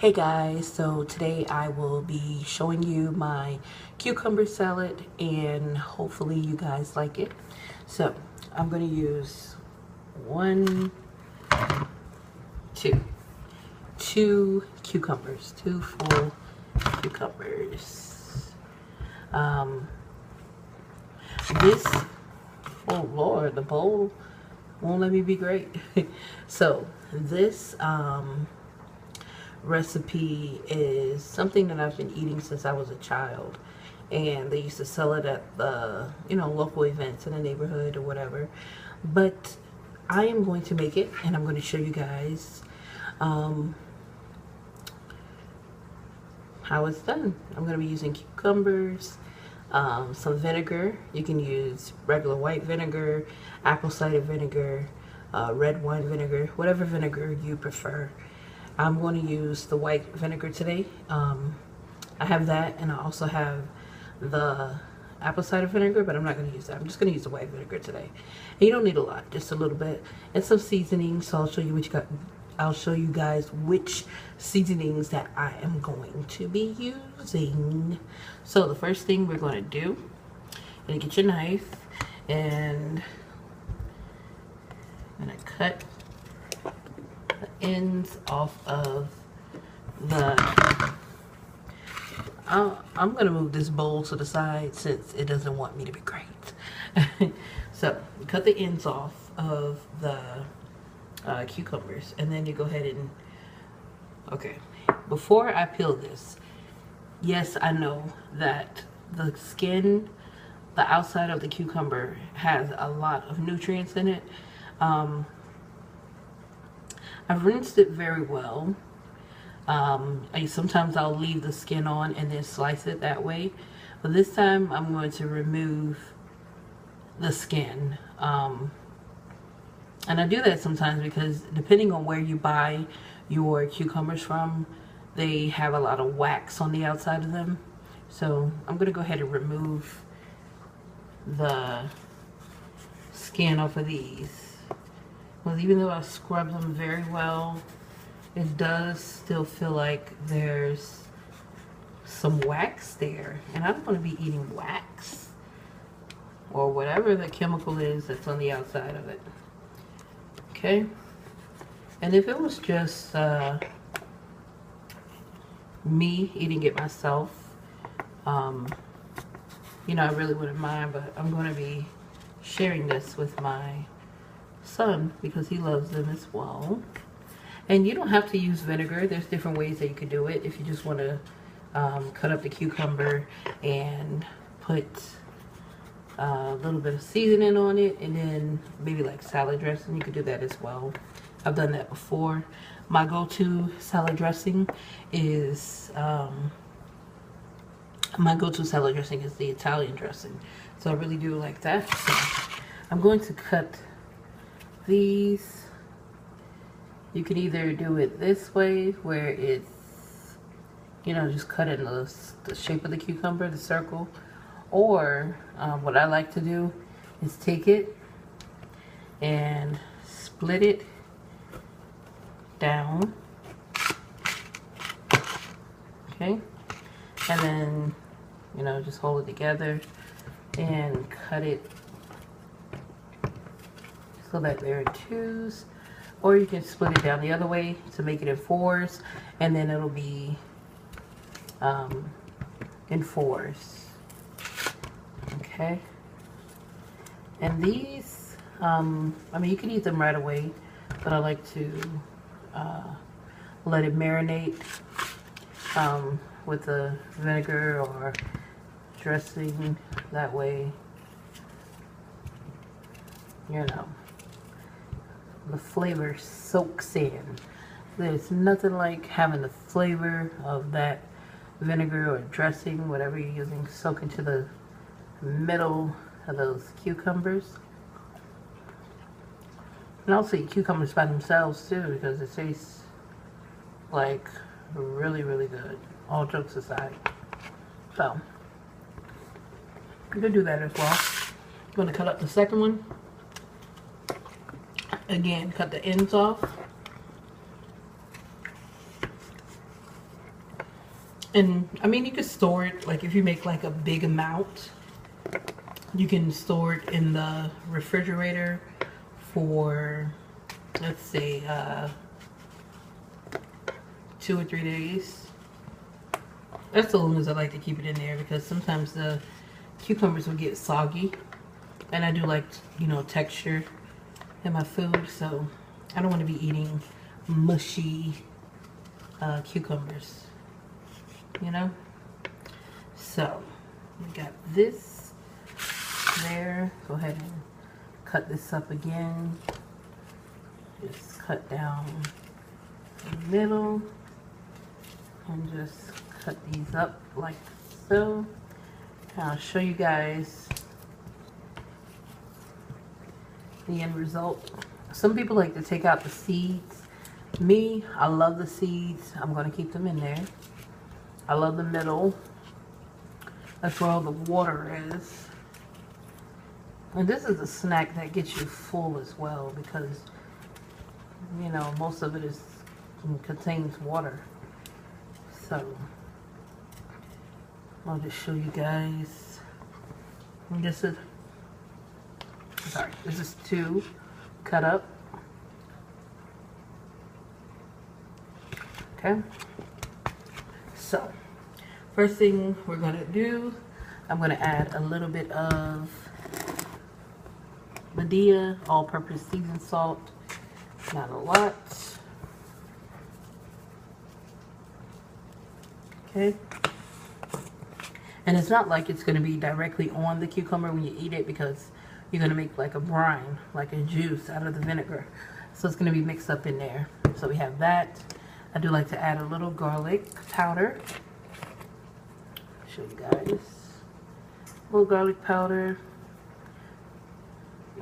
Hey guys, so today I will be showing you my cucumber salad and hopefully you guys like it. So I'm going to use two cucumbers, two full cucumbers. This, oh Lord, the bowl won't let me be great. So this recipe is something that I've been eating since I was a child, and they used to sell it at the local events in the neighborhood or whatever. But I am going to make it, and I'm going to show you guys how it's done. I'm going to be using cucumbers, some vinegar. You can use regular white vinegar, apple cider vinegar, red wine vinegar, whatever vinegar you prefer. I'm going to use the white vinegar today. I have that, and I also have the apple cider vinegar, but I'm not going to use that. I'm just going to use the white vinegar today. And you don't need a lot, just a little bit, and some seasoning. So I'll show you I'll show you guys which seasonings that I am going to be using. So the first thing we're going to do, you're going to get your knife, and I'm going to cut the ends off of the I'm gonna move this bowl to the side since it doesn't want me to be great. So cut the ends off of the cucumbers, and then you go ahead and okay, before I peel this, yes, I know that the skin, the outside of the cucumber has a lot of nutrients in it. I've rinsed it very well. Sometimes I'll leave the skin on and then slice it that way. But this time I'm going to remove the skin. And I do that sometimes because depending on where you buy your cucumbers from, they have a lot of wax on the outside of them. So I'm going to go ahead and remove the skin off of these. Because even though I scrub them very well, it does still feel like there's some wax there. And I don't want to be eating wax or whatever the chemical is that's on the outside of it. Okay? And if it was just me eating it myself, I really wouldn't mind, but I'm going to be sharing this with my son because he loves them as well. And you don't have to use vinegar. There's different ways that you could do it. If you just want to cut up the cucumber and put a little bit of seasoning on it, and then maybe like salad dressing, you could do that as well. I've done that before. My go-to salad dressing is the Italian dressing. So I really do like that. So I'm going to cut these. You can either do it this way where it's just cut in the shape of the cucumber, the circle, or what I like to do is take it and split it down, okay, and then just hold it together and cut it so that they're in twos, or you can split it down the other way to make it in fours, and then it'll be in fours. Okay, and these you can eat them right away, but I like to let it marinate with the vinegar or dressing. That way the flavor soaks in. There's nothing like having the flavor of that vinegar or dressing, whatever you're using, soak into the middle of those cucumbers. And also eat cucumbers by themselves too, because it tastes like really, really good, all jokes aside. So you can do that as well. I'm going to cut up the second one. Again, cut the ends off. And I mean, you could store it, like if you make like a big amount, you can store it in the refrigerator for, let's say, 2 or 3 days. That's the long as I like to keep it in there, because sometimes the cucumbers will get soggy, and I do like, you know, texture in my food, so I don't want to be eating mushy cucumbers, you know. So we got this there. Go ahead and cut this up again. Just cut down the middle and just cut these up like so. And I'll show you guys the end result. Some people like to take out the seeds. Me, I love the seeds. I'm going to keep them in there. I love the middle. That's where all the water is. And this is a snack that gets you full as well, because, you know, most of it contains water. So I'll just show you guys. And this is 2 cut up. Okay. So first thing we're gonna do, I'm gonna add a little bit of Medea all-purpose seasoned salt. Not a lot. Okay. And it's not like it's going to be directly on the cucumber when you eat it, because you're going to make like a brine, like a juice out of the vinegar. So it's going to be mixed up in there. So we have that. I do like to add a little garlic powder. Show you guys. A little garlic powder.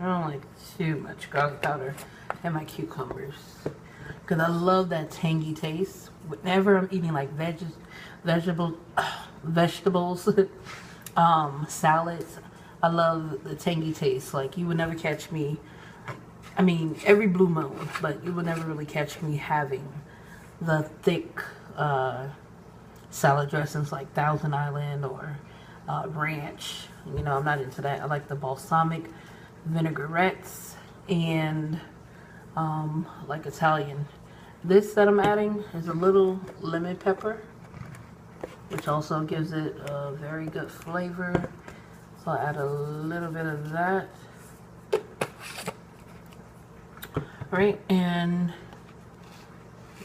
I don't like too much garlic powder in my cucumbers, because I love that tangy taste. Whenever I'm eating like vegetables, salads, I love the tangy taste. Like, you would never catch me, I mean, every blue moon, but you would never really catch me having the thick salad dressings like Thousand Island or ranch. You know, I'm not into that. I like the balsamic vinaigrettes and like Italian. This that I'm adding is a little lemon pepper, which also gives it a very good flavor. So I'll add a little bit of that. Alright, and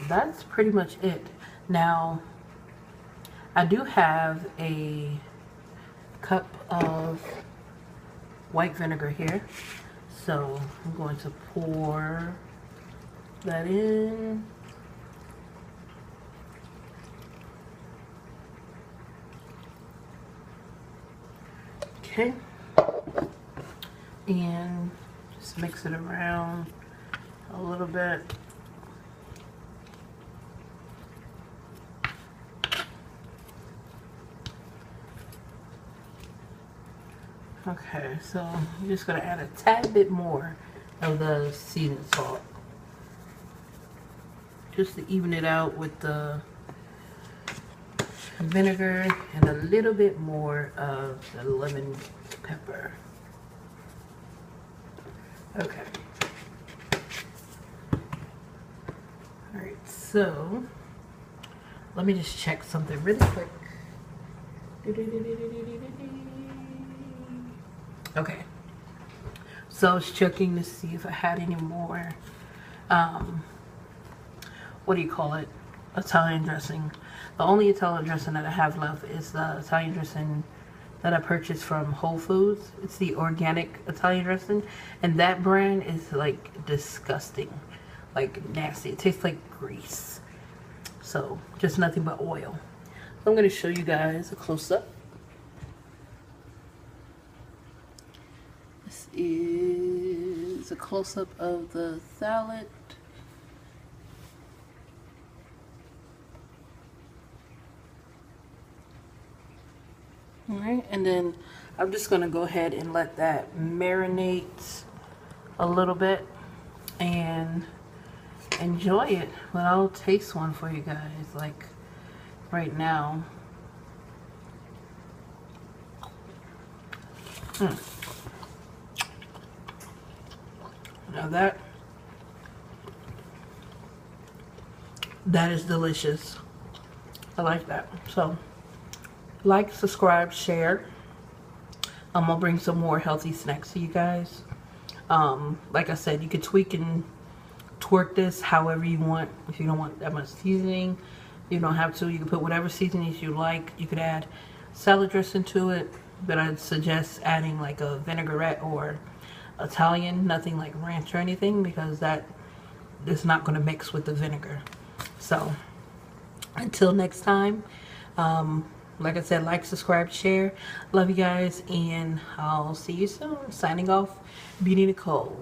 that's pretty much it. Now, I do have a cup of white vinegar here. So I'm going to pour that in. Okay. And just mix it around a little bit. Okay, so I'm just going to add a tad bit more of the seasoned salt, just to even it out with the vinegar, and a little bit more of the lemon pepper. Okay. Alright, so let me just check something really quick. Okay, so I was checking to see if I had any more, what do you call it, Italian dressing. The only Italian dressing that I have left is the Italian dressing that I purchased from Whole Foods. It's the organic Italian dressing, and that brand is like disgusting, like nasty. It tastes like grease. So just nothing but oil. So I'm going to show you guys a close-up. This is a close-up of the salad. Alright, and then I'm just going to go ahead and let that marinate a little bit and enjoy it. But I'll taste one for you guys. Like, right now. Now that is delicious. I like that. So like, subscribe, share. I'm gonna bring some more healthy snacks to you guys. Like I said, you could tweak and twerk this however you want. If you don't want that much seasoning, you don't have to. You can put whatever seasonings you like. You could add salad dressing to it, but I'd suggest adding like a vinaigrette or Italian, nothing like ranch or anything, because that is not going to mix with the vinegar. So until next time, like I said, like, subscribe, share. Love you guys, and I'll see you soon. Signing off, Beauty Nicole.